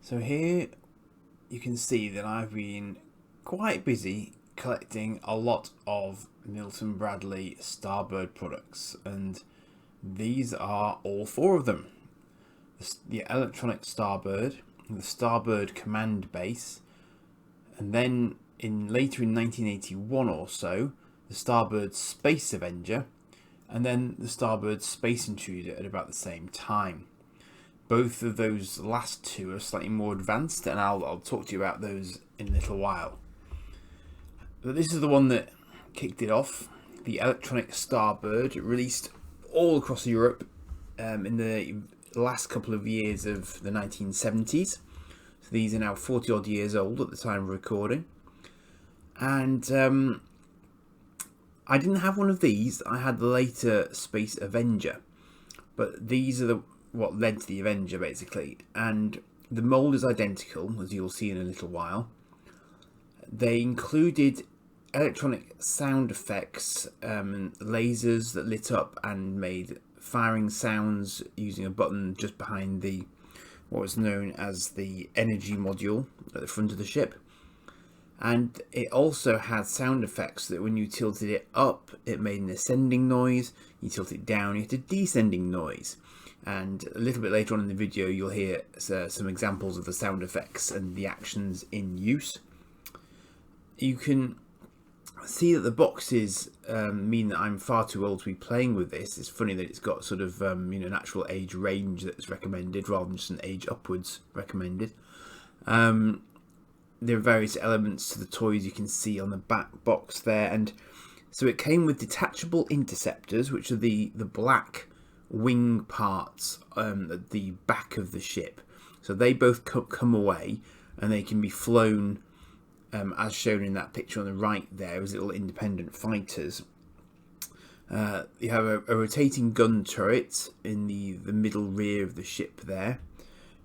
So here you can see that I've been quite busy collecting a lot of Milton Bradley Starbird products, and these are all four of them. The electronic Starbird, the Starbird Command Base, and then later in 1981 or so, the Starbird Space Avenger, and then the Starbird Space Intruder at about the same time. Both of those last two are slightly more advanced, and I'll talk to you about those in a little while. But this is the one that kicked it off, the electronic Starbird, released all across Europe in the last couple of years of the 1970s. So these are now 40 odd years old at the time of recording. And I didn't have one of these. I had the later Space Avenger, but these are what led to the Avenger, basically. And the mould is identical, as you'll see in a little while. They included electronic sound effects, lasers that lit up and made firing sounds using a button just behind what was known as the energy module at the front of the ship. And it also had sound effects that when you tilted it up, it made an ascending noise. You tilt it down, you had a descending noise. And a little bit later on in the video, you'll hear some examples of the sound effects and the actions in use. You can see that the boxes mean that I'm far too old to be playing with this. It's funny that it's got sort of an actual age range that's recommended rather than just an age upwards recommended. There are various elements to the toys you can see on the back box there, and so it came with detachable interceptors, which are the black wing parts at the back of the ship. So they both come away, and they can be flown as shown in that picture on the right there as little independent fighters. You have a rotating gun turret in the middle rear of the ship there.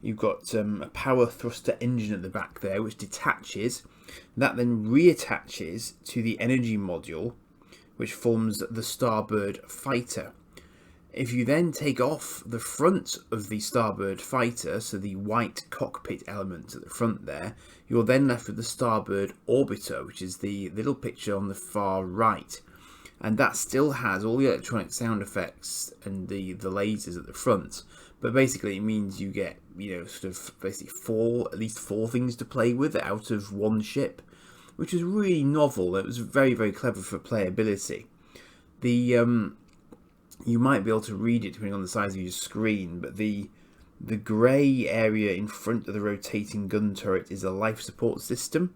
You've got a power thruster engine at the back there, which detaches. That then reattaches to the energy module, which forms the Starbird fighter. If you then take off the front of the Starbird fighter, so the white cockpit element at the front there, you're then left with the Starbird orbiter, which is the little picture on the far right. And that still has all the electronic sound effects and the lasers at the front. But basically it means you get, sort of basically at least four things to play with out of one ship, which was really novel. It was very, very clever for playability. You might be able to read it depending on the size of your screen, but the grey area in front of the rotating gun turret is a life support system.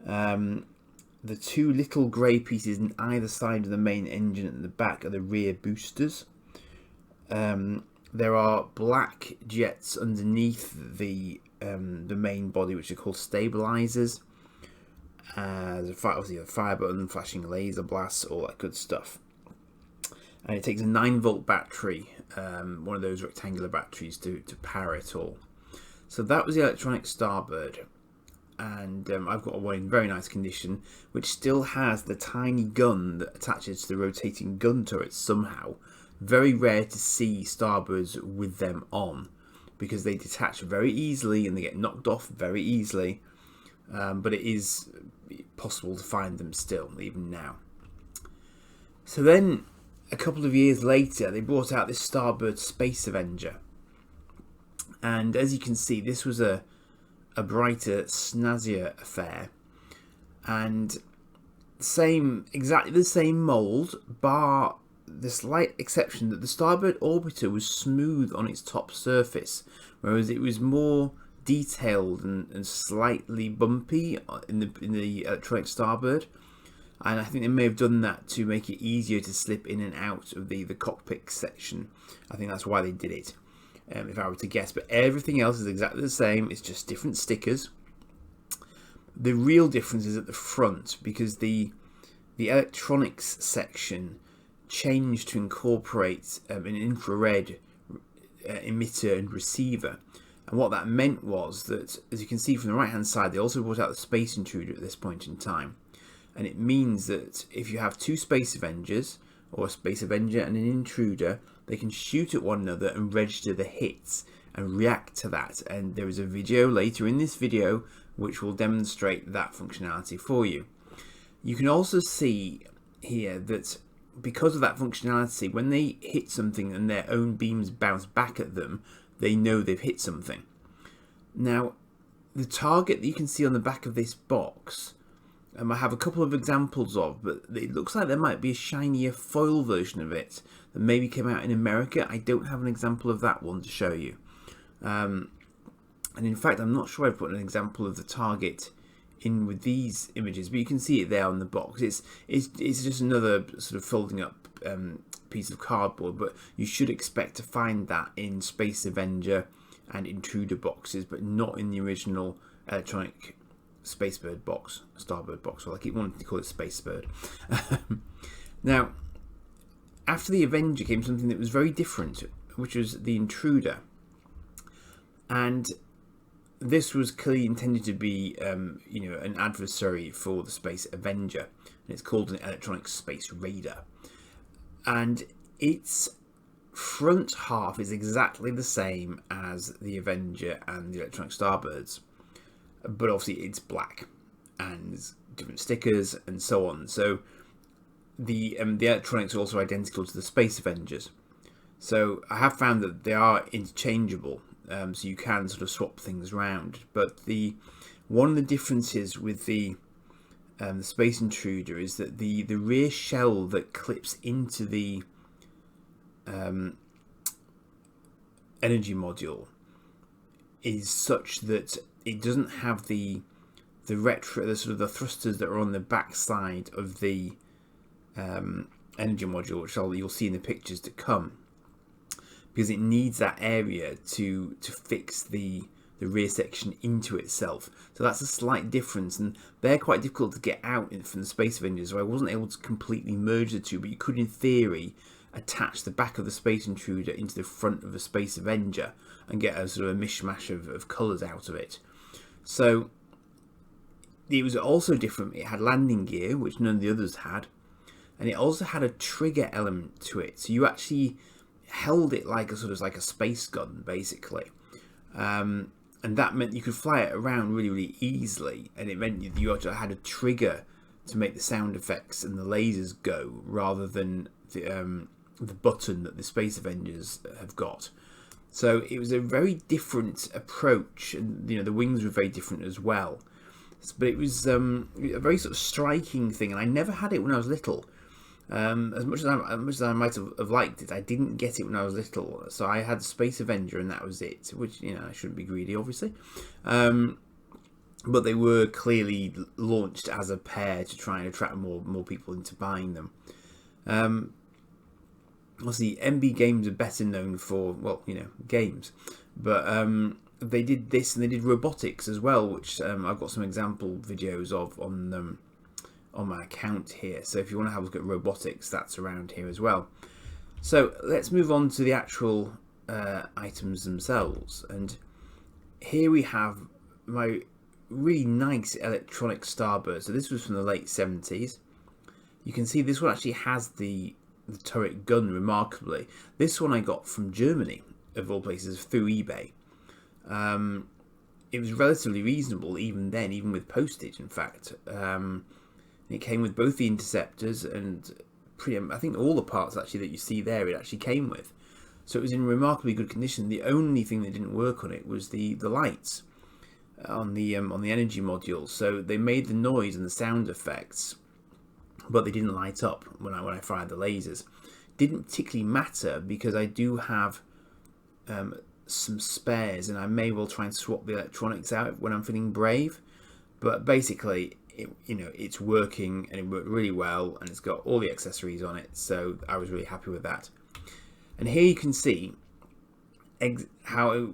The two little grey pieces on either side of the main engine at the back are the rear boosters. There are black jets underneath the main body, which are called stabilizers. There's obviously a fire button, flashing laser blasts, all that good stuff. And it takes a 9-volt battery, one of those rectangular batteries, to power it all. So that was the electronic Starbird. And I've got one in very nice condition, which still has the tiny gun that attaches to the rotating gun turret somehow. Very rare to see Starbirds with them on, because they detach very easily and they get knocked off very easily. But it is possible to find them still, even now. So then, a couple of years later, they brought out this Starbird Space Avenger. And as you can see, this was a brighter, snazzier affair. And exactly the same mould, bar the slight exception that the Starbird orbiter was smooth on its top surface, whereas it was more detailed and slightly bumpy in the electronic Starbird. And I think they may have done that to make it easier to slip in and out of the cockpit section. I think that's why they did it, if I were to guess. But everything else is exactly the same. It's just different stickers. The real difference is at the front, because the electronics section changed to incorporate an infrared emitter and receiver. And what that meant was that, as you can see from the right hand side, they also brought out the Space Intruder at this point in time. And it means that if you have two Space Avengers, or a Space Avenger and an Intruder, they can shoot at one another and register the hits. and react to that. And there is a video later in this video which will demonstrate that functionality for you. You can also see here that because of that functionality, when they hit something and their own beams bounce back at them, they know they've hit something. Now, the target that you can see on the back of this box, I have a couple of examples of, but it looks like there might be a shinier foil version of it that maybe came out in America. I don't have an example of that one to show you. And in fact, I'm not sure I've put an example of the target in with these images, but you can see it there on the box. It's just another sort of folding up piece of cardboard, but you should expect to find that in Space Avenger and Intruder boxes, but not in the original electronic Spacebird box, Starbird box, or I keep wanting to call it Spacebird. Now, after the Avenger came something that was very different, which was the Intruder. And this was clearly intended to be, an adversary for the Space Avenger. And it's called an electronic space raider. And its front half is exactly the same as the Avenger and the electronic Starbirds, but obviously it's black and different stickers and so on. So the electronics are also identical to the Space Avengers. So I have found that they are interchangeable, so you can sort of swap things around. But one of the differences with the Space Intruder is that the rear shell that clips into the energy module is such that it doesn't have the sort of the thrusters that are on the back side of the energy module, which you'll see in the pictures to come, because it needs that area to fix the rear section into itself. So that's a slight difference, and they're quite difficult to get out from the Space Avengers, so I wasn't able to completely merge the two, but you could in theory attach the back of the Space Intruder into the front of the Space Avenger and get a sort of a mishmash of colours out of it. So it was also different. It had landing gear, which none of the others had, and it also had a trigger element to it. So you actually held it like a space gun, basically, and that meant you could fly it around really, really easily. And it meant you actually had a trigger to make the sound effects and the lasers go, rather than the button that the Space Avengers have got. So it was a very different approach, and the wings were very different as well. But it was a very sort of striking thing, and I never had it when I was little. As much as I might have liked it, I didn't get it when I was little. So I had Space Avenger, and that was it. Which I shouldn't be greedy, obviously. But they were clearly launched as a pair to try and attract more people into buying them. Obviously, MB Games are better known for, games. But they did this, and they did robotics as well, which I've got some example videos of on my account here. So if you want to have a look at robotics, that's around here as well. So let's move on to the actual items themselves. And here we have my really nice electronic Starbird. So this was from the late 70s. You can see this one actually has the turret gun, remarkably. This one I got from Germany, of all places, through eBay. It was relatively reasonable even then, even with postage, in fact. It came with both the interceptors and I think all the parts actually that you see there it actually came with. So it was in remarkably good condition. The only thing that didn't work on it was the lights on the energy module. So they made the noise and the sound effects, but they didn't light up when I fired the lasers. Didn't particularly matter because I do have some spares, and I may well try and swap the electronics out when I'm feeling brave. But basically, it's working, and it worked really well, and it's got all the accessories on it. So I was really happy with that. And here you can see how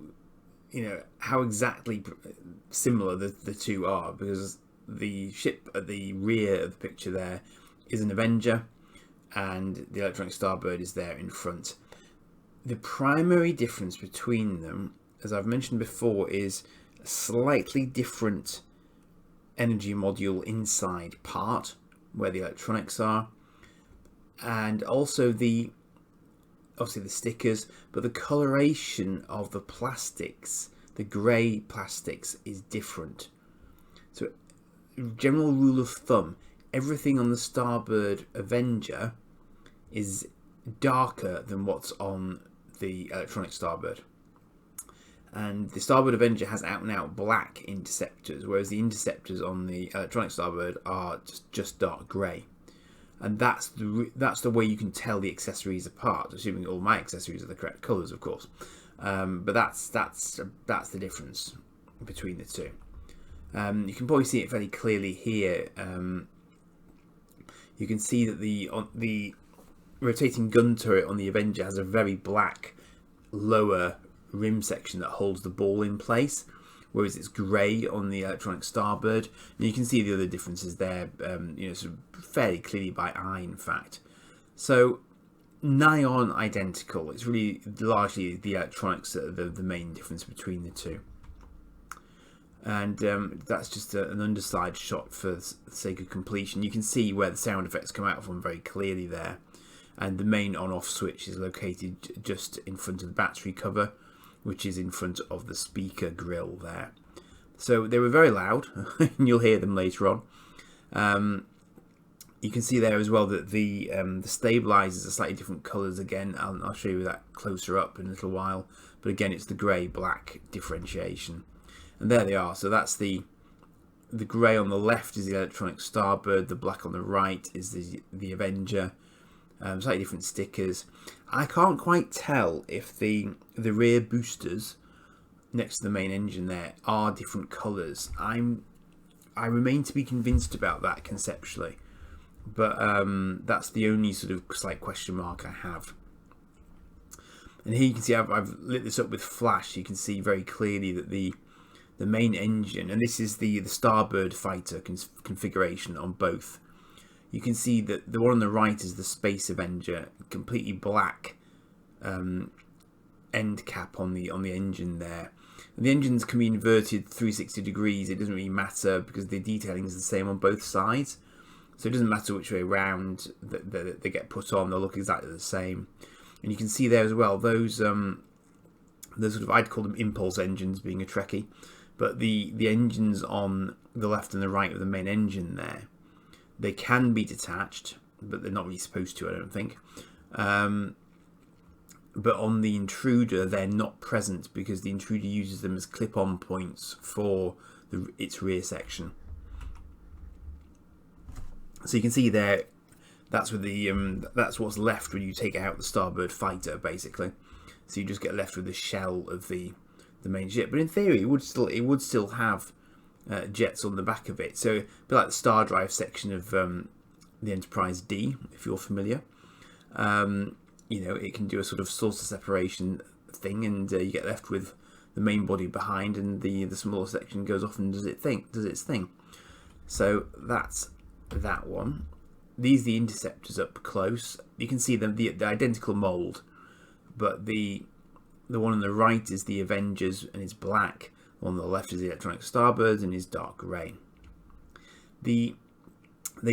exactly similar the two are, because the ship at the rear of the picture there is an Avenger, and the electronic Starbird is there in front. The primary difference between them, as I've mentioned before, is a slightly different energy module inside part where the electronics are, and also the obviously the stickers, but the coloration of the plastics, the grey plastics, is different. So, general rule of thumb, everything on the Starbird Avenger is darker than what's on the electronic Starbird. And the Starbird Avenger has out and out black interceptors, whereas the interceptors on the electronic Starbird are just dark grey. And that's the way you can tell the accessories apart, assuming all my accessories are the correct colours, of course. But that's the difference between the two. You can probably see it fairly clearly here. You can see that the rotating gun turret on the Avenger has a very black lower rim section that holds the ball in place, whereas it's grey on the electronic Starbird. And you can see the other differences there, sort of fairly clearly by eye, in fact. So nigh on identical. It's really largely the electronics that are the main difference between the two. And that's just an underside shot for the sake of completion. You can see where the sound effects come out from very clearly there. And the main on-off switch is located just in front of the battery cover, which is in front of the speaker grill there. So they were very loud, and you'll hear them later on. You can see there as well that the stabilizers are slightly different colours. Again, I'll show you that closer up in a little while. But again, it's the grey-black differentiation. And there they are. So that's the grey on the left is the electronic Starbird. The black on the right is the Avenger. Slightly different stickers. I can't quite tell if the rear boosters next to the main engine there are different colours. I remain to be convinced about that conceptually, but that's the only sort of slight question mark I have. And here you can see I've lit this up with flash. You can see very clearly that the main engine, and this is the Starbird fighter configuration on both. You can see that the one on the right is the Space Avenger, completely black end cap on the engine there. And the engines can be inverted 360 degrees. It doesn't really matter because the detailing is the same on both sides. So it doesn't matter which way around that they get put on, they'll look exactly the same. And you can see there as well, those sort of, I'd call them impulse engines, being a Trekkie, but the engines on the left and the right of the main engine there, they can be detached, but they're not really supposed to, I don't think. But on the Intruder, they're not present because the Intruder uses them as clip-on points for its rear section. So you can see there, that's where that's what's left when you take out the Starbird fighter, basically. So you just get left with the shell of the main ship. But in theory, it would still have jets on the back of it. So a bit like the Star Drive section of the Enterprise D, if you're familiar. It can do a sort of saucer separation thing, and you get left with the main body behind, and the smaller section goes off and does its thing. So that's that one. These are the interceptors up close. You can see them, the identical mould, but the one on the right is the Avengers and it's black. The one on the left is the electronic Starbird and is dark grey. They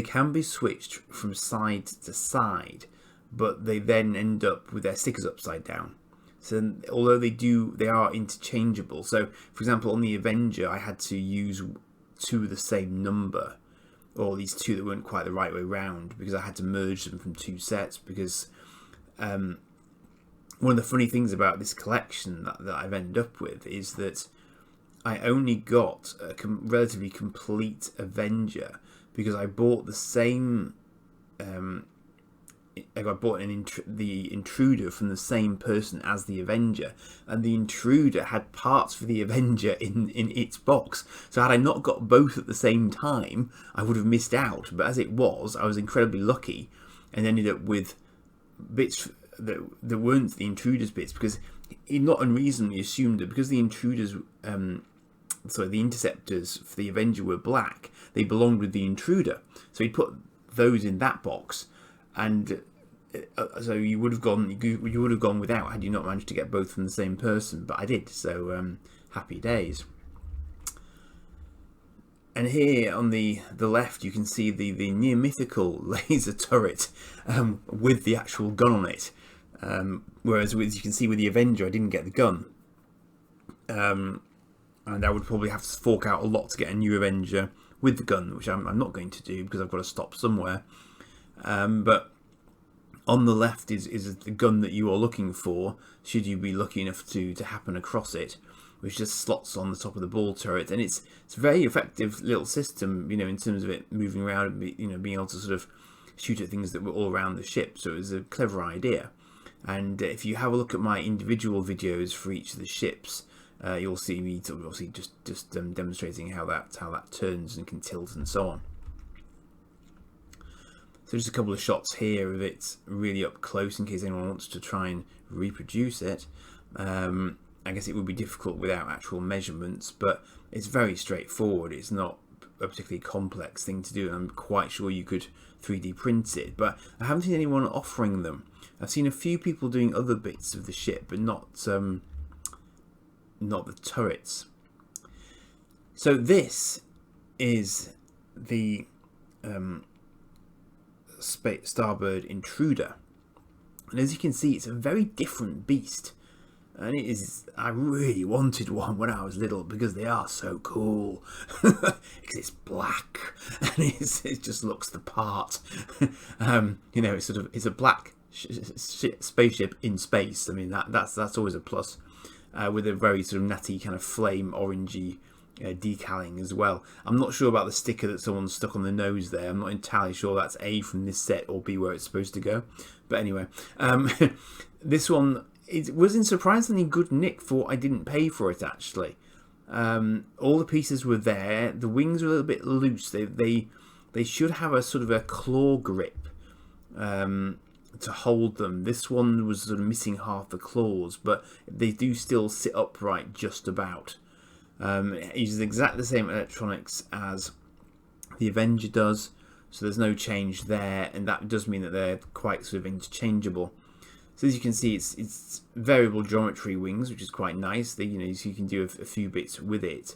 can be switched from side to side, but they then end up with their stickers upside down. So although they are interchangeable. So for example, on the Avenger, I had to use two of the same number, or these two that weren't quite the right way round, because I had to merge them from two sets. Because one of the funny things about this collection that I've ended up with is that I only got a relatively complete Avenger because I bought the same. I bought the Intruder from the same person as the Avenger, and the Intruder had parts for the Avenger in its box. So had I not got both at the same time, I would have missed out. But as it was, I was incredibly lucky and ended up with bits that weren't the Intruder's bits, because he not unreasonably assumed that because the Intruders, the interceptors for the Avenger were black, they belonged with the Intruder. So he put those in that box. And so you would have gone without had you not managed to get both from the same person, but I did. So happy days. And here on the left, you can see the near mythical laser turret with the actual gun on it. Whereas, as you can see with the Avenger, I didn't get the gun. And I would probably have to fork out a lot to get a new Avenger with the gun, which I'm not going to do because I've got to stop somewhere. But on the left is the gun that you are looking for, should you be lucky enough to happen across it, which just slots on the top of the ball turret, and it's a very effective little system, you know, in terms of it moving around and you know, being able to sort of shoot at things that were all around the ship. So it was a clever idea. And if you have a look at my individual videos for each of the ships, you'll see me obviously just demonstrating how that turns and can tilt and so on. So just a couple of shots here of it really up close in case anyone wants to try and reproduce it. I guess it would be difficult without actual measurements, but it's very straightforward. It's not a particularly complex thing to do. I'm quite sure you could 3D print it, but I haven't seen anyone offering them. I've seen a few people doing other bits of the ship, but not the turrets. So this is the Starboard Intruder, and as you can see, it's a very different beast. And it is, I really wanted one when I was little because they are so cool. Because it's black and it just looks the part. You know, it's a black spaceship in space. I mean, that's always a plus. With a very sort of natty kind of flame orangey decaling as well. I'm not sure about the sticker that someone stuck on the nose there. I'm not entirely sure that's A, from this set, or B, where it's supposed to go. But anyway, this one, it was in surprisingly good nick for what I didn't pay for it, actually. All the pieces were there. The wings are a little bit loose. They should have a sort of a claw grip to hold them. This one was sort of missing half the claws, but they do still sit upright just about. It uses exactly the same electronics as the Avenger does, so there's no change there, and that does mean that they're quite sort of interchangeable. So as you can see, it's variable geometry wings, which is quite nice. So you can do a few bits with it,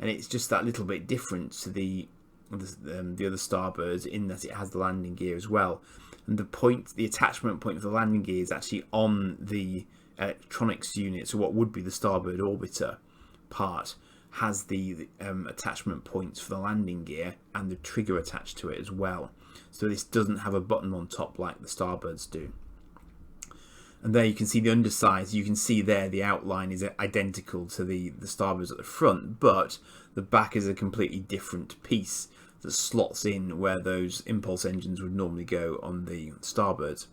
and it's just that little bit different to the other Starbirds in that it has the landing gear as well. And the attachment point for the landing gear is actually on the electronics unit. So what would be the Starboard Orbiter part has the attachment points for the landing gear and the trigger attached to it as well. So this doesn't have a button on top like the Starbirds do. And there you can see the underside. You can see there the outline is identical to the Starbirds at the front, but the back is a completely different piece that slots in where those impulse engines would normally go on the Starbirds.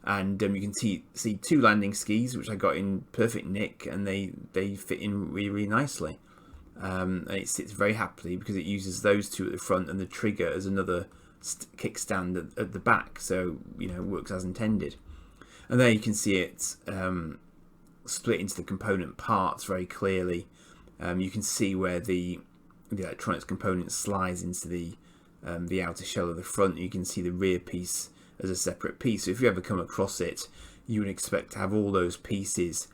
And you can see two landing skis, which I got in perfect nick, and they fit in really, really nicely. And it sits very happily because it uses those two at the front and the trigger as another kickstand at the back, so you know, it works as intended. And there you can see it split into the component parts very clearly. You can see where the electronics component slides into the outer shell of the front. You can see the rear piece as a separate piece. So if you ever come across it, you would expect to have all those pieces,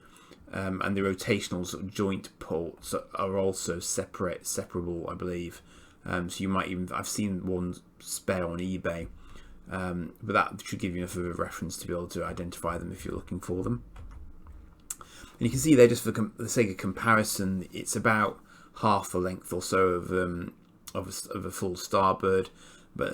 and the rotational sort of joint ports are also separable, I believe. So you might even, I've seen one spare on eBay. But that should give you enough of a reference to be able to identify them if you're looking for them. And you can see there, just for the sake of comparison, it's about half the length or so of a full Starbird, but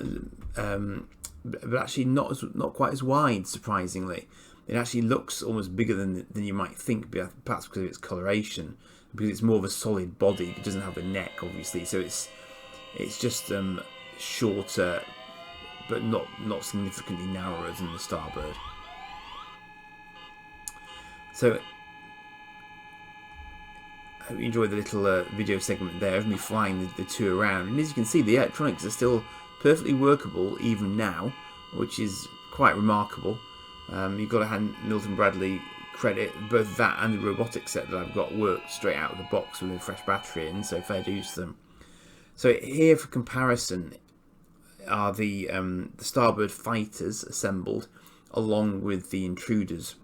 actually not quite as wide, surprisingly. It actually looks almost bigger than you might think, perhaps because of its coloration, because it's more of a solid body. It doesn't have the neck, obviously, so it's just shorter, but not significantly narrower than the Starbird. So I hope you enjoyed the little video segment there of me flying the two around. And as you can see, the electronics are still perfectly workable even now, which is quite remarkable. You've got to hand Milton Bradley credit. Both that and the robotics set that I've got worked straight out of the box with a fresh battery in, so fair dues to them. So here, for comparison, are the Starbird fighters assembled along with the Intruders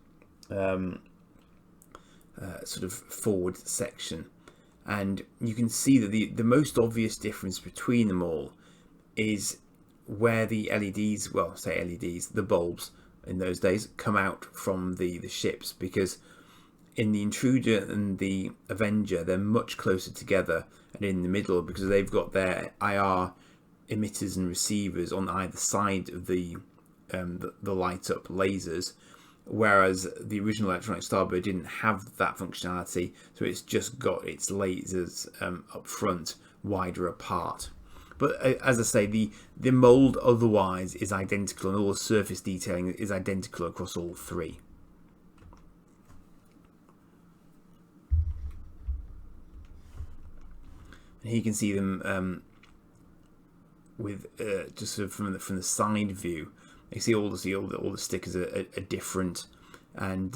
sort of forward section, and you can see that the most obvious difference between them all is where the LEDs, well, say LEDs, the bulbs in those days, come out from the ships, because in the Intruder and the Avenger, they're much closer together and in the middle, because they've got their IR emitters and receivers on either side of the light up lasers, whereas the original Electronic Starbird didn't have that functionality, so it's just got its lasers up front, wider apart. But as I say, the mould otherwise is identical, and all the surface detailing is identical across all three. And here you can see them with just sort of from the side view. You see all the stickers are different, and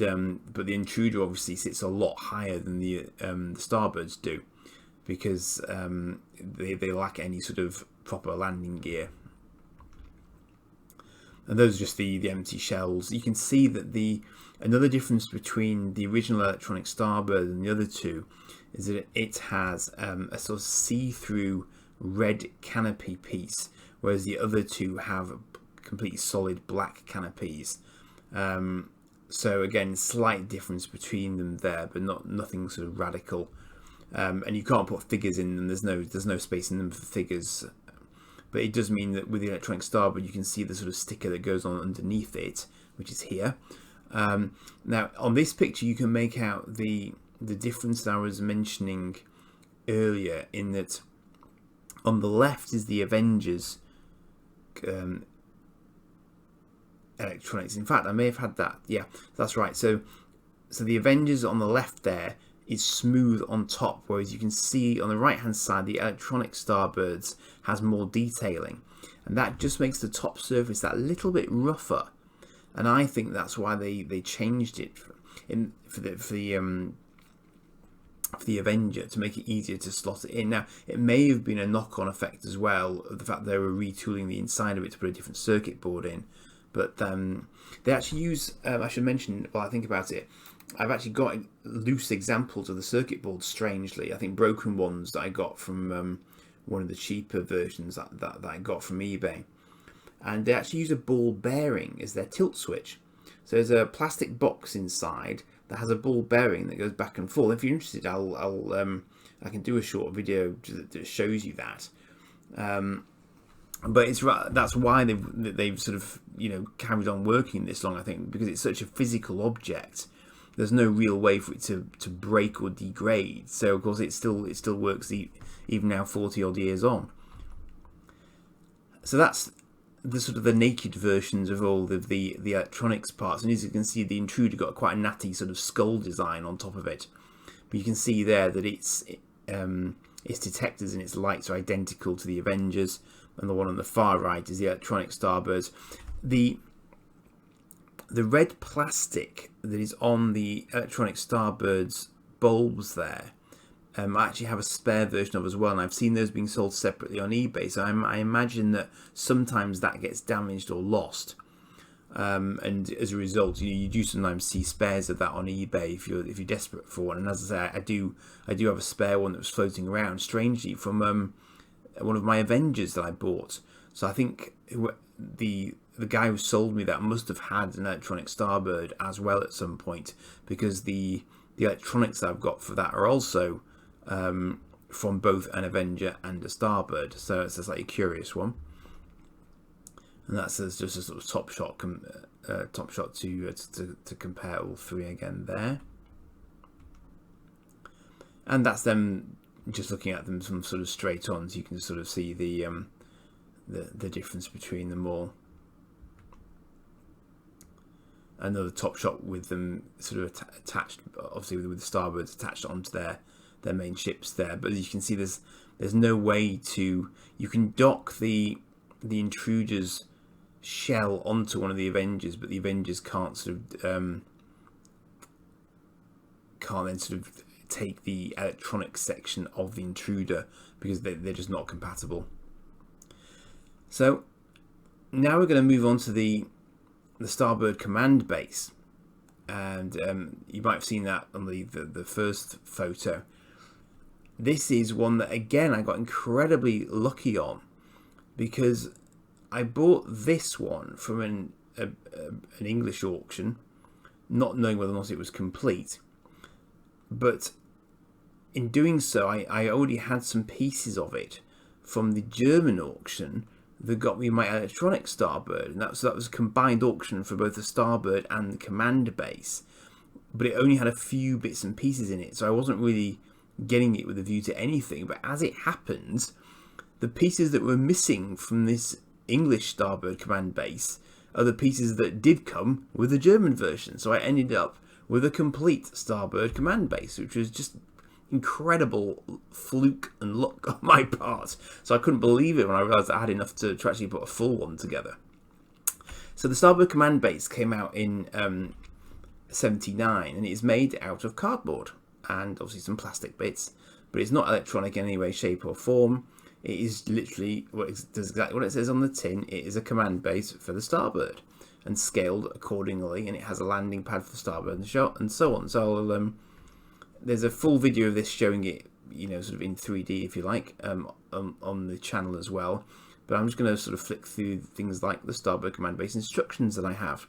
but the Intruder obviously sits a lot higher than the Starbirds do, because they lack any sort of proper landing gear. And those are just the empty shells. You can see that another difference between the original Electronic Starbird and the other two is that it has a sort of see-through red canopy piece, whereas the other two have completely solid black canopies. So again, slight difference between them there, but nothing sort of radical. And you can't put figures in them. There's no space in them for figures. But it does mean that with the Electronic Starbird, you can see the sort of sticker that goes on underneath it, which is here. Now, on this picture, you can make out the difference that I was mentioning earlier, in that on the left is the Avengers electronics. In fact, I may have had that. Yeah, that's right. So the Avengers on the left there is smooth on top, whereas you can see on the right hand side the Electronic Starbirds has more detailing, and that just makes the top surface that little bit rougher. And I think that's why they changed it for the Avenger, to make it easier to slot it in. Now, it may have been a knock-on effect as well of the fact they were retooling the inside of it to put a different circuit board in. But they actually use, I should mention while I think about it, I've actually got loose examples of the circuit board, strangely. I think broken ones that I got from one of the cheaper versions that I got from eBay. And they actually use a ball bearing as their tilt switch. So there's a plastic box inside that has a ball bearing that goes back and forth. If you're interested, I can do a short video that shows you that. But that's why they've sort of carried on working this long, I think, because it's such a physical object. There's no real way for it to break or degrade. So of course it still works even now, 40 odd years on. So that's the sort of the naked versions of all of the electronics parts. And as you can see, the Intruder got quite a natty sort of skull design on top of it. But you can see there that its detectors and its lights are identical to the Avengers, and the one on the far right is the Electronic Starbirds. The red plastic that is on the Electronic Starbirds bulbs there, I actually have a spare version of as well, and I've seen those being sold separately on eBay. So I imagine that sometimes that gets damaged or lost, and as a result, you do sometimes see spares of that on eBay if you're desperate for one. And as I say, I do have a spare one that was floating around, strangely, from one of my Avengers that I bought. So I think the guy who sold me that must have had an Electronic Starbird as well at some point, because the electronics that I've got for that are also from both an Avenger and a Starbird. So it's a slightly curious one, and that's just a sort of top shot to compare all three again there. And that's them just looking at them from sort of straight on, so you can sort of see the difference between them all. Another top shot with them sort of attached, obviously with the Starbirds attached onto their main ships there. But as you can see, there's no way you can dock the Intruder's shell onto one of the Avengers, but the Avengers can't then sort of take the electronic section of the Intruder, because they're just not compatible. So now we're going to move on to the Starbird command base, and you might have seen that on the first photo. This is one that again I got incredibly lucky on, because I bought this one from an English auction, not knowing whether or not it was complete. But in doing so, I already had some pieces of it from the German auction that got me my electronic Starbird, and that was a combined auction for both the Starbird and the command base, but it only had a few bits and pieces in it, so I wasn't really getting it with a view to anything. But as it happens, the pieces that were missing from this English Starbird command base are the pieces that did come with the German version, so I ended up with a complete Starbird command base, which was just incredible fluke and luck on my part. So I couldn't believe it when I realised I had enough to actually put a full one together. So the Starbird command base came out in 79, and it is made out of cardboard and obviously some plastic bits, but it's not electronic in any way, shape or form. It is literally does exactly what it says on the tin. It is a command base for the Starbird and scaled accordingly, and it has a landing pad for the Starbird and so on. So there's a full video of this showing it, sort of in 3D, if you like, on the channel as well. But I'm just going to sort of flick through things like the Starbird command base instructions that I have.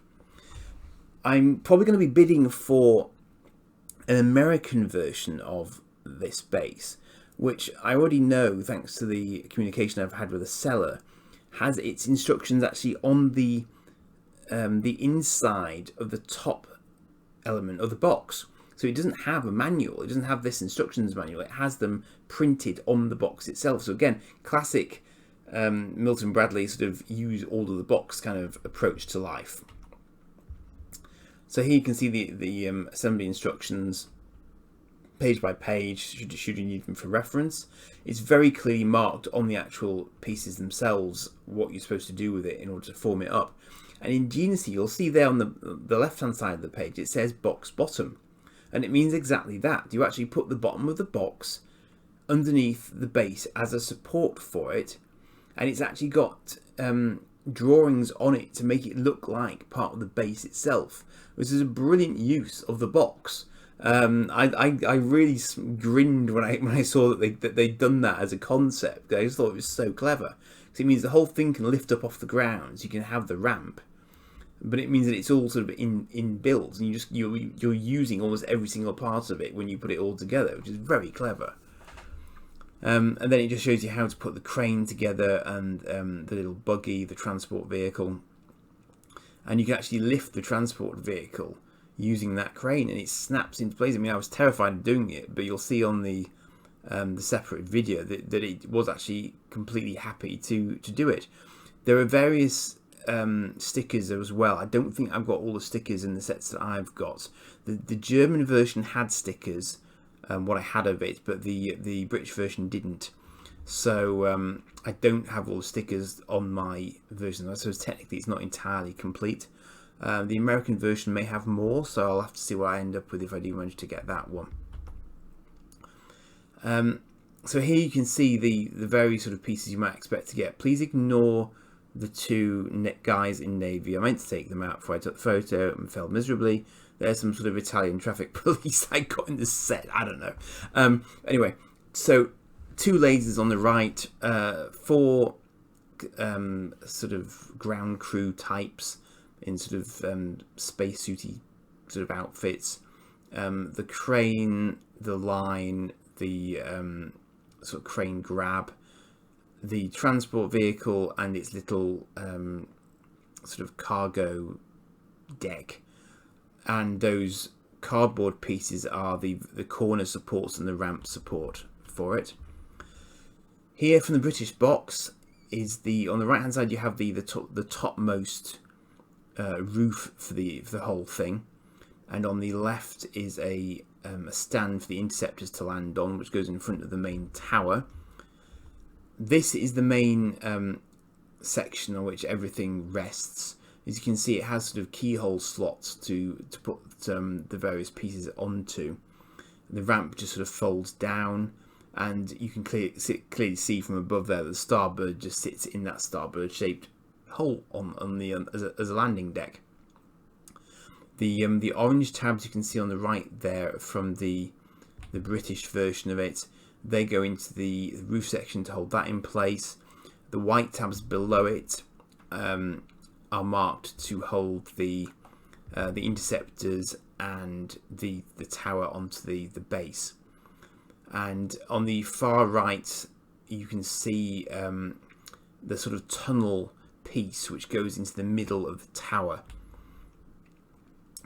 I'm probably going to be bidding for an American version of this base, which I already know, thanks to the communication I've had with the seller, has its instructions actually on the inside of the top element of the box. So it doesn't have a manual, it doesn't have this instructions manual, it has them printed on the box itself. So again, classic Milton Bradley sort of use all of the box kind of approach to life. So here you can see the assembly instructions page by page, should you need them for reference. It's very clearly marked on the actual pieces themselves what you're supposed to do with it in order to form it up. And in Genesi, you'll see there on the left hand side of the page, it says box bottom. And it means exactly that. You actually put the bottom of the box underneath the base as a support for it, and it's actually got drawings on it to make it look like part of the base itself, which is a brilliant use of the box. I really grinned when I saw that they'd done that as a concept. I just thought it was so clever, because it means the whole thing can lift up off the ground, so you can have the ramp. But it means that it's all sort of in builds, and you're using almost every single part of it when you put it all together, which is very clever. And then it just shows you how to put the crane together and the little buggy, the transport vehicle, and you can actually lift the transport vehicle using that crane, and it snaps into place. I mean, I was terrified of doing it, but you'll see on the separate video that it was actually completely happy to do it. There are various stickers as well. I don't think I've got all the stickers in the sets that I've got. The German version had stickers, what I had of it, but the British version didn't. So I don't have all the stickers on my version. I suppose technically it's not entirely complete. The American version may have more, so I'll have to see what I end up with if I do manage to get that one. So here you can see the various sort of pieces you might expect to get. Please ignore the two guys in navy. I meant to take them out before I took the photo and failed miserably. There's some sort of Italian traffic police I got in the set. I don't know. Anyway, so 2 lasers on the right, 4 sort of ground crew types in sort of spacesuity sort of outfits. The crane, the line, the sort of crane grab, the transport vehicle and its little sort of cargo deck, and those cardboard pieces are the corner supports and the ramp support for it. Here from the British box is on the right hand side you have the topmost roof for the whole thing, and on the left is a stand for the interceptors to land on, which goes in front of the main tower. This is the main section on which everything rests. As you can see, it has sort of keyhole slots to put the various pieces onto. The ramp just sort of folds down, and you can clearly see from above there that the Starbird just sits in that Starbird shaped hole on the as a landing deck. The orange tabs you can see on the right there from the British version of it, they go into the roof section to hold that in place. The white tabs below it are are marked to hold the interceptors and the tower onto the base. And on the far right, you can see the sort of tunnel piece which goes into the middle of the tower,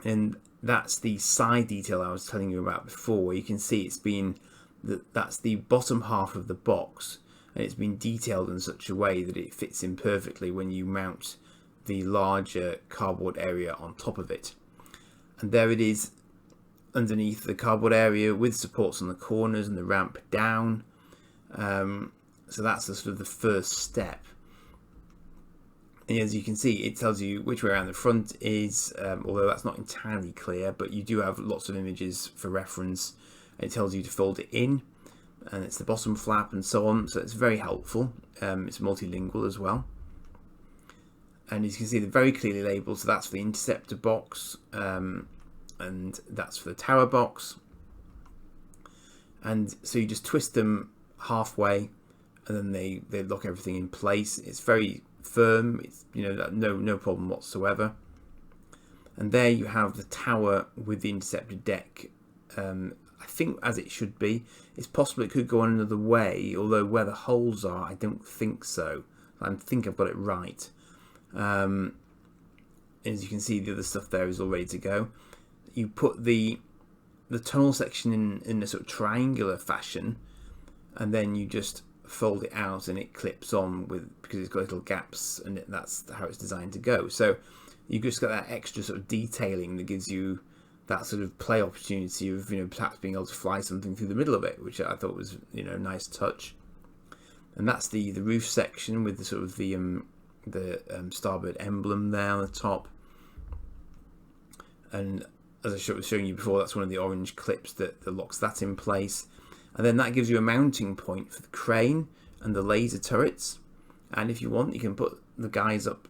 and that's the side detail I was telling you about before, where you can see that's the bottom half of the box, and it's been detailed in such a way that it fits in perfectly when you mount the larger cardboard area on top of it. And there it is underneath the cardboard area with supports on the corners and the ramp down. So that's the sort of the first step. And as you can see, it tells you which way around the front is, although that's not entirely clear, but you do have lots of images for reference. It tells you to fold it in, and it's the bottom flap and so on, so it's very helpful. It's multilingual as well. And as you can see, they're very clearly labelled, so that's for the interceptor box, and that's for the tower box. And so you just twist them halfway, and then they lock everything in place. It's very firm, it's, you know, no problem whatsoever. And there you have the tower with the interceptor deck, I think as it should be. It's possible it could go on another way, although where the holes are, I don't think so. I think I've got it right. As you can see, the other stuff there is all ready to go. You put the tunnel section in a sort of triangular fashion, and then you just fold it out and it clips on because it's got little gaps, and that's how it's designed to go. So you just got that extra sort of detailing that gives you that sort of play opportunity of, you know, perhaps being able to fly something through the middle of it, which I thought was, you know, a nice touch. And that's the roof section with the sort of the starboard emblem there on the top. And as I was showing you before, that's one of the orange clips that locks that in place. And then that gives you a mounting point for the crane and the laser turrets. And if you want, you can put the guys up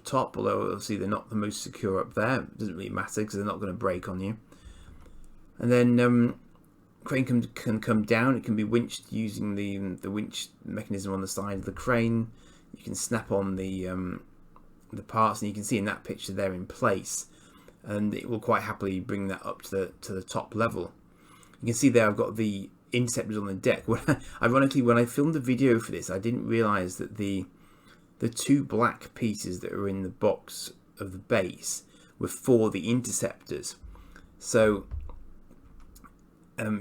top, although obviously they're not the most secure up there. It doesn't really matter because they're not going to break on you. And then crane can come down. It can be winched using the winch mechanism on the side of the crane. You can snap on the parts, and you can see in that picture they're in place, and it will quite happily bring that up to the top level. You can see there I've got the interceptors on the deck. Ironically, when I filmed the video for this, I didn't realise that the two black pieces that are in the box of the base were for the interceptors. So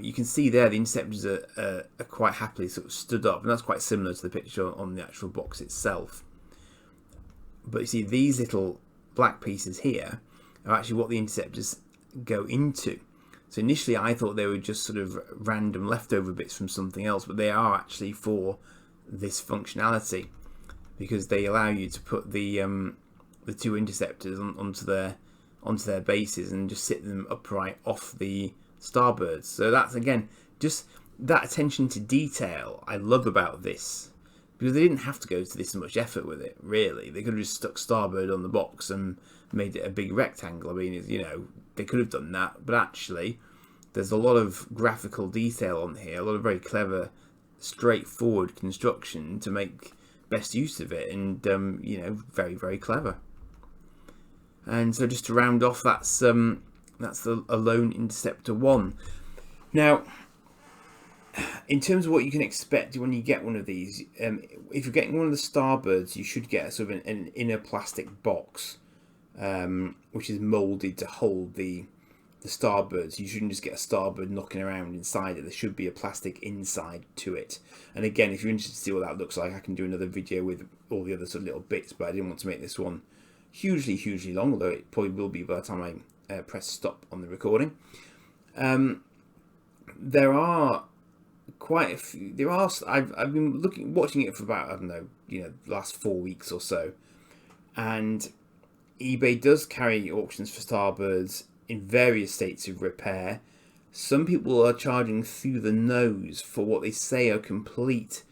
you can see there the interceptors are quite happily sort of stood up, and that's quite similar to the picture on the actual box itself. But you see, these little black pieces here are actually what the interceptors go into. So initially I thought they were just sort of random leftover bits from something else, but they are actually for this functionality, because they allow you to put the two interceptors onto their bases and just sit them upright off the starboards. So that's, again, just that attention to detail I love about this, because they didn't have to go to this much effort with it, really. They could have just stuck starboard on the box and made it a big rectangle. I mean, you know, they could have done that, but actually there's a lot of graphical detail on here, a lot of very clever, straightforward construction to make best use of it, and you know, very, very clever. And so just to round off, that's the Alone Interceptor 1. Now, in terms of what you can expect when you get one of these, if you're getting one of the starboards, you should get a sort of an inner plastic box, which is moulded to hold the starboards. You shouldn't just get a starboard knocking around inside it. There should be a plastic inside to it. And again, if you're interested to see what that looks like, I can do another video with all the other sort of little bits, but I didn't want to make this one hugely long, although it probably will be by the time I press stop on the recording. There are quite a few. I've been watching it for about, I don't know, the last 4 weeks or so, and eBay does carry auctions for starboards in various states of repair. Some people are charging through the nose for what they say are complete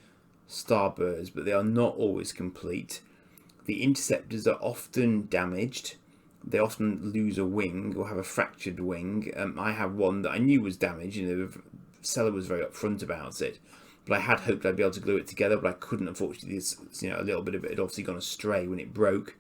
starboards, but they are not always complete. The interceptors are often damaged. They often lose a wing or have a fractured wing. I have one that I knew was damaged. The seller was very upfront about it, but I had hoped I'd be able to glue it together, but I couldn't, unfortunately. A little bit of it had obviously gone astray when it broke.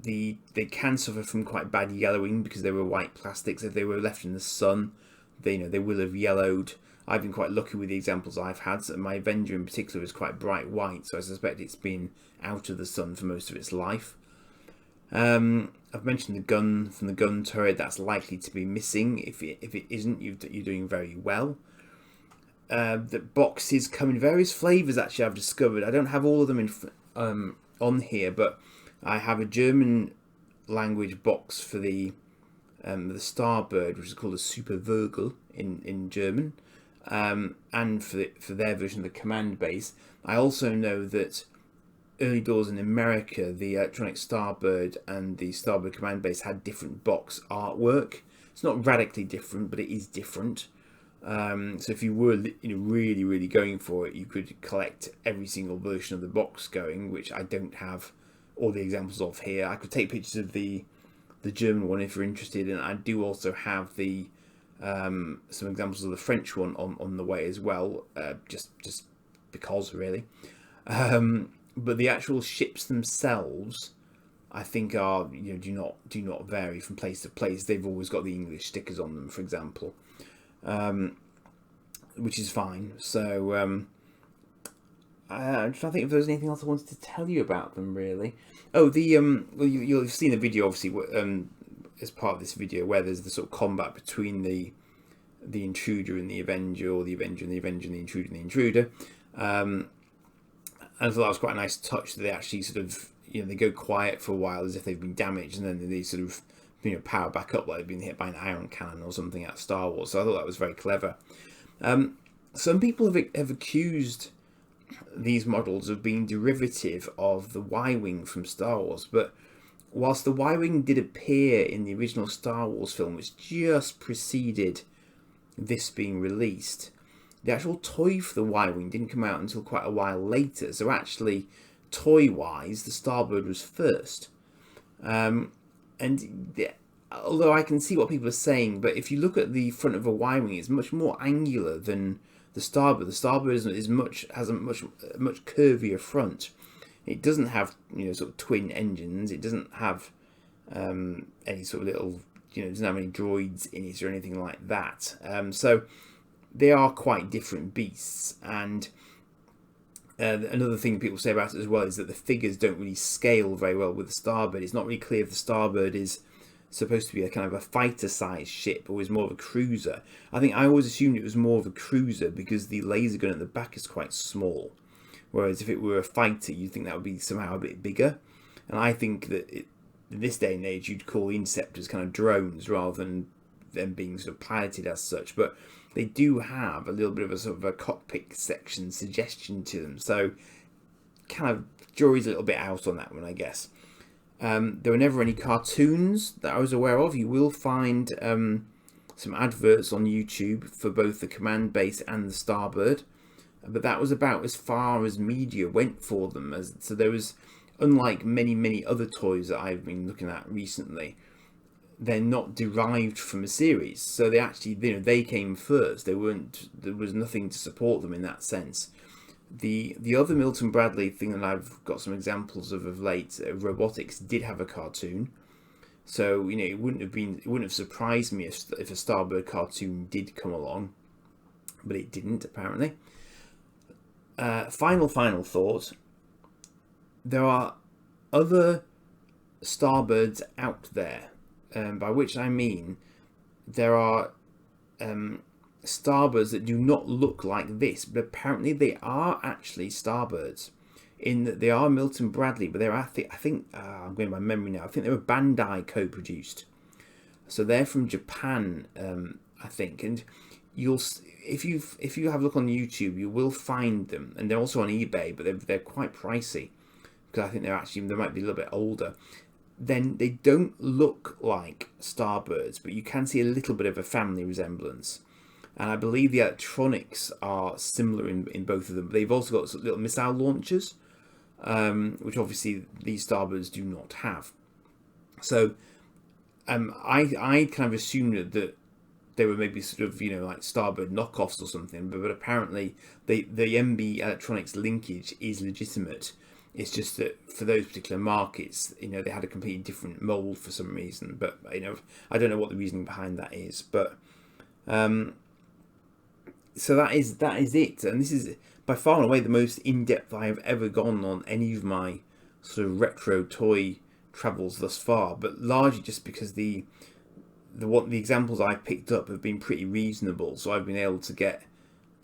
They can suffer from quite bad yellowing because they were white plastics. If they were left in the sun, they will have yellowed. I've been quite lucky with the examples I've had. So my Avenger in particular is quite bright white, so I suspect it's been out of the sun for most of its life. I've mentioned the gun from the gun turret. That's likely to be missing. If it isn't, you're doing very well. The boxes come in various flavours. Actually, I've discovered. I don't have all of them on here, but I have a German language box for the Starbird, which is called a Supervogel in German, and for their version of the command base. I also know that early doors in America, the electronic Starbird and the Starbird command base had different box artwork. It's not radically different, but it is different. So if you were really, really going for it, you could collect every single version of the box going, which I don't have all the examples of here. I could take pictures of the German one if you're interested, and I do also have the some examples of the French one on the way as well, just because really. But the actual ships themselves, I think, are do not vary from place to place. They've always got the English stickers on them, for example, which is fine. So I'm trying to think if there's anything else I wanted to tell you about them, really. Oh, well, you'll have seen the video, obviously, as part of this video, where there's the sort of combat between the Intruder and the Avenger, or the Avenger and the Avenger and the Intruder and the Intruder. And I thought that was quite a nice touch that they actually sort of, they go quiet for a while as if they've been damaged, and then they sort of, power back up like they've been hit by an ion cannon or something out of Star Wars. So I thought that was very clever. Some people have accused these models of being derivative of the Y-Wing from Star Wars, but whilst the Y-Wing did appear in the original Star Wars film, which just preceded this being released, the actual toy for the Y-Wing didn't come out until quite a while later. So actually, toy-wise, the Starbird was first. Although I can see what people are saying, but if you look at the front of a Y-Wing, it's much more angular than the Starbird. The Starbird has a much curvier front. It doesn't have sort of twin engines. It doesn't have any sort of little it doesn't have any droids in it or anything like that. So they are quite different beasts. And another thing people say about it as well is that the figures don't really scale very well with the Starbird. It's not really clear if the Starbird is supposed to be a kind of a fighter-sized ship or is more of a cruiser. I always assumed it was more of a cruiser because the laser gun at the back is quite small. Whereas if it were a fighter, you'd think that would be somehow a bit bigger. And I think that in this day and age, you'd call the interceptors kind of drones rather than them being sort of piloted as such. But they do have a little bit of a sort of a cockpit section suggestion to them. So kind of jury's a little bit out on that one, I guess. There were never any cartoons that I was aware of. You will find some adverts on YouTube for both the command base and the Starbird. But that was about as far as media went for them. So there was, unlike many other toys that I've been looking at recently, they're not derived from a series. So they actually, they came first. There was nothing to support them in that sense. The other Milton Bradley thing that I've got some examples of late, Robotics, did have a cartoon. So it wouldn't have surprised me if a Starbird cartoon did come along, but it didn't apparently. Final thought. There are other Starbirds out there, by which I mean there are Starbirds that do not look like this, but apparently they are actually Starbirds, in that they are Milton Bradley, but they're I think I'm going by memory now. I think they were Bandai co-produced, so they're from Japan, I think. And if you have a look on YouTube, you will find them, and they're also on eBay, but they're quite pricey because I think they might be a little bit older. Then they don't look like Starbirds, but you can see a little bit of a family resemblance. And I believe the electronics are similar in both of them. They've also got little missile launchers, which obviously these Starbirds do not have. So I kind of assumed that they were maybe sort of like Starbird knockoffs or something, but apparently the MB electronics linkage is legitimate. It's just that for those particular markets, they had a completely different mold for some reason. But I don't know what the reasoning behind that is. But so that is it, and this is by far and away the most in-depth I have ever gone on any of my sort of retro toy travels thus far. But largely just because the examples I've picked up have been pretty reasonable, so I've been able to get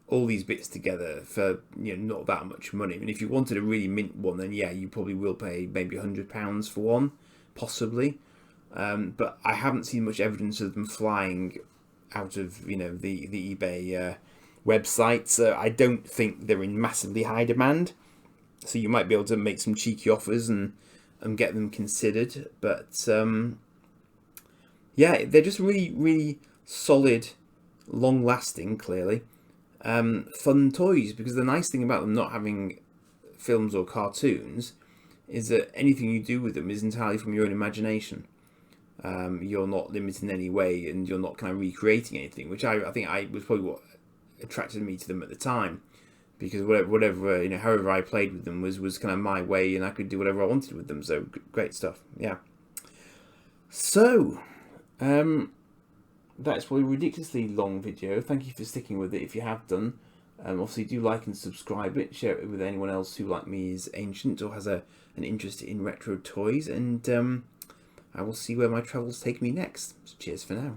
all these bits together for not that much money. I mean, if you wanted a really mint one, then yeah, you probably will pay maybe £100 for one, possibly. But I haven't seen much evidence of them flying out of the eBay website. So I don't think they're in massively high demand. So you might be able to make some cheeky offers and get them considered. But yeah, they're just really, really solid, long-lasting, clearly. Fun toys, because the nice thing about them not having films or cartoons is that anything you do with them is entirely from your own imagination. You're not limited in any way, and you're not kind of recreating anything, which I think was probably what attracted me to them at the time, because whatever however I played with them was kind of my way, and I could do whatever I wanted with them. So great stuff. Yeah. So that's probably a ridiculously long video. Thank you for sticking with it if you have done. Obviously do like and subscribe it, share it with anyone else who like me is ancient or has an interest in retro toys, and I will see where my travels take me next. So cheers for now.